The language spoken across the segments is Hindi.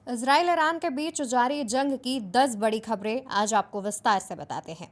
इजराइल ईरान के बीच जारी जंग की 10 बड़ी खबरें आज आपको विस्तार से बताते हैं।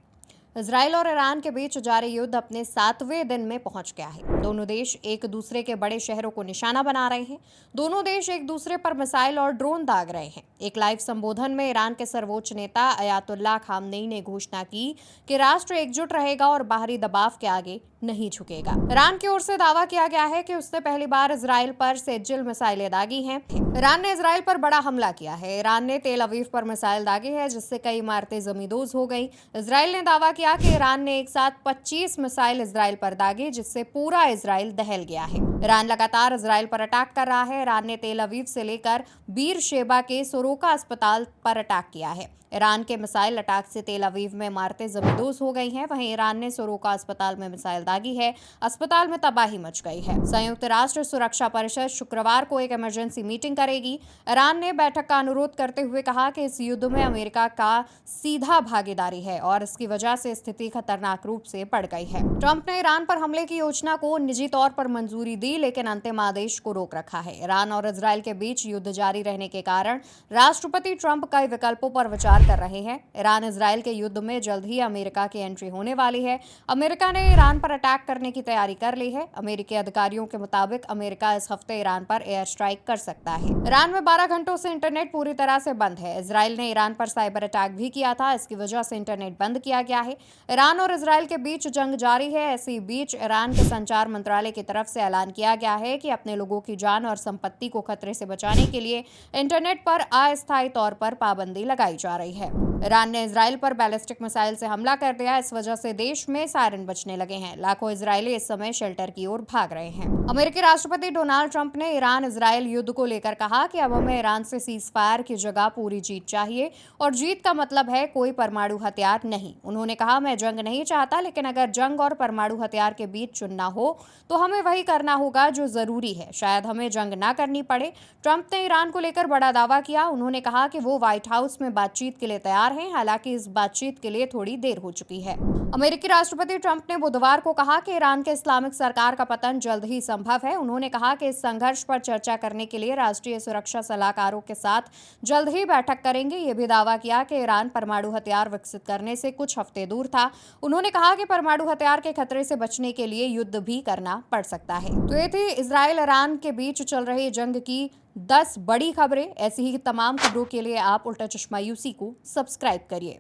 इजराइल और ईरान के बीच जारी युद्ध अपने 7वें दिन में पहुंच गया है। दोनों देश एक दूसरे के बड़े शहरों को निशाना बना रहे हैं। दोनों देश एक दूसरे पर मिसाइल और ड्रोन दाग रहे हैं। एक लाइव संबोधन में ईरान के सर्वोच्च नेता अयातुल्लाह खामनेई ने घोषणा की कि राष्ट्र एकजुट रहेगा और बाहरी दबाव के आगे नहीं झुकेगा। ईरान की ओर से दावा किया गया है कि उसने पहली बार इजराइल पर सेज्जिल मिसाइलें दागी हैं। ईरान ने इजराइल पर बड़ा हमला किया है। ईरान ने तेल अवीव पर मिसाइल दागी है, जिससे कई इमारतें जमींदोज हो गई। इजराइल ने दावा किया कि ईरान ने एक साथ 25 मिसाइल इजराइल पर दागी, जिससे पूरा इजराइल दहल गया है। ईरान लगातार इजराइल पर अटैक कर रहा है। ईरान ने तेल अवीव से लेकर बीर शेबा के सोरोका अस्पताल पर अटैक किया है। ईरान के मिसाइल अटैक से तेल अवीव में इमारतें जमींदोज हो गई हैं। वहीं ईरान ने सोरोका अस्पताल में मिसाइल दागी है। अस्पताल में तबाही मच गई है। संयुक्त राष्ट्र सुरक्षा परिषद शुक्रवार को एक इमरजेंसी मीटिंग करेगी। ईरान ने बैठक का अनुरोध करते हुए कहा कि इस युद्ध में अमेरिका का सीधा भागीदारी है और इसकी वजह से स्थिति खतरनाक रूप से बढ़ गई है। ट्रंप ने ईरान पर हमले की योजना को निजी तौर पर मंजूरी दी, लेकिन अंतिम आदेश को रोक रखा है। ईरान और इजराइल के बीच युद्ध जारी रहने के कारण राष्ट्रपति ट्रंप कई विकल्पों पर विचार कर रहे हैं। ईरान इजराइल के युद्ध में जल्द ही अमेरिका की एंट्री होने वाली है। अमेरिका ने ईरान पर अटैक करने की तैयारी कर ली है। अमेरिकी अधिकारियों के मुताबिक अमेरिका इस हफ्ते ईरान पर एयर स्ट्राइक कर सकता है। ईरान में 12 घंटों से इंटरनेट पूरी तरह से बंद है। इजराइल ने ईरान पर साइबर अटैक भी किया था। इसकी वजह से इंटरनेट बंद किया गया है। ईरान और इजराइल के बीच जंग जारी है। इसी बीच ईरान के संचार मंत्रालय की तरफ से ऐलान किया गया है कि अपने लोगों की जान और संपत्ति को खतरे से बचाने के लिए इंटरनेट पर अस्थायी तौर पर पाबंदी लगाई जा रही है। ईरान ने इजराइल पर बैलिस्टिक मिसाइल से हमला कर दिया। इस वजह से देश में सायरन बजने लगे हैं। लाखों इजरायली इस समय शेल्टर की ओर भाग रहे हैं। अमेरिकी राष्ट्रपति डोनाल्ड ट्रंप ने ईरान इजराइल युद्ध को लेकर कहा कि अब हमें ईरान से सीज फायर की जगह पूरी जीत चाहिए और जीत का मतलब है कोई परमाणु हथियार नहीं। उन्होंने कहा, मैं जंग नहीं चाहता, लेकिन अगर जंग और परमाणु हथियार के बीच चुनना हो तो हमें वही करना होगा जो जरूरी है। शायद हमें जंग ना करनी पड़े। ट्रंप ने ईरान को लेकर बड़ा दावा किया। उन्होंने कहा कि वो व्हाइट हाउस में बातचीत के लिए तैयार हैं। हालांकि इस बातचीत के लिए थोड़ी देर हो चुकी है। अमेरिकी राष्ट्रपति ट्रंप ने बुधवार को कहा कि ईरान के इस्लामिक सरकार का पतन जल्द ही संभव है। उन्होंने कहा कि इस संघर्ष पर चर्चा करने के लिए राष्ट्रीय सुरक्षा सलाहकारों के साथ जल्द ही बैठक करेंगे। ये भी दावा किया कि ईरान परमाणु हथियार विकसित करने से कुछ हफ्ते दूर था। उन्होंने कहा कि परमाणु हथियार के खतरे से बचने के लिए युद्ध भी करना पड़ सकता है। तो ये थी इजराइल ईरान के बीच चल रही जंग की 10 बड़ी खबरें। ऐसी ही तमाम खबरों के लिए आप उल्टा चश्मा यूसी को सब्सक्राइब करिए।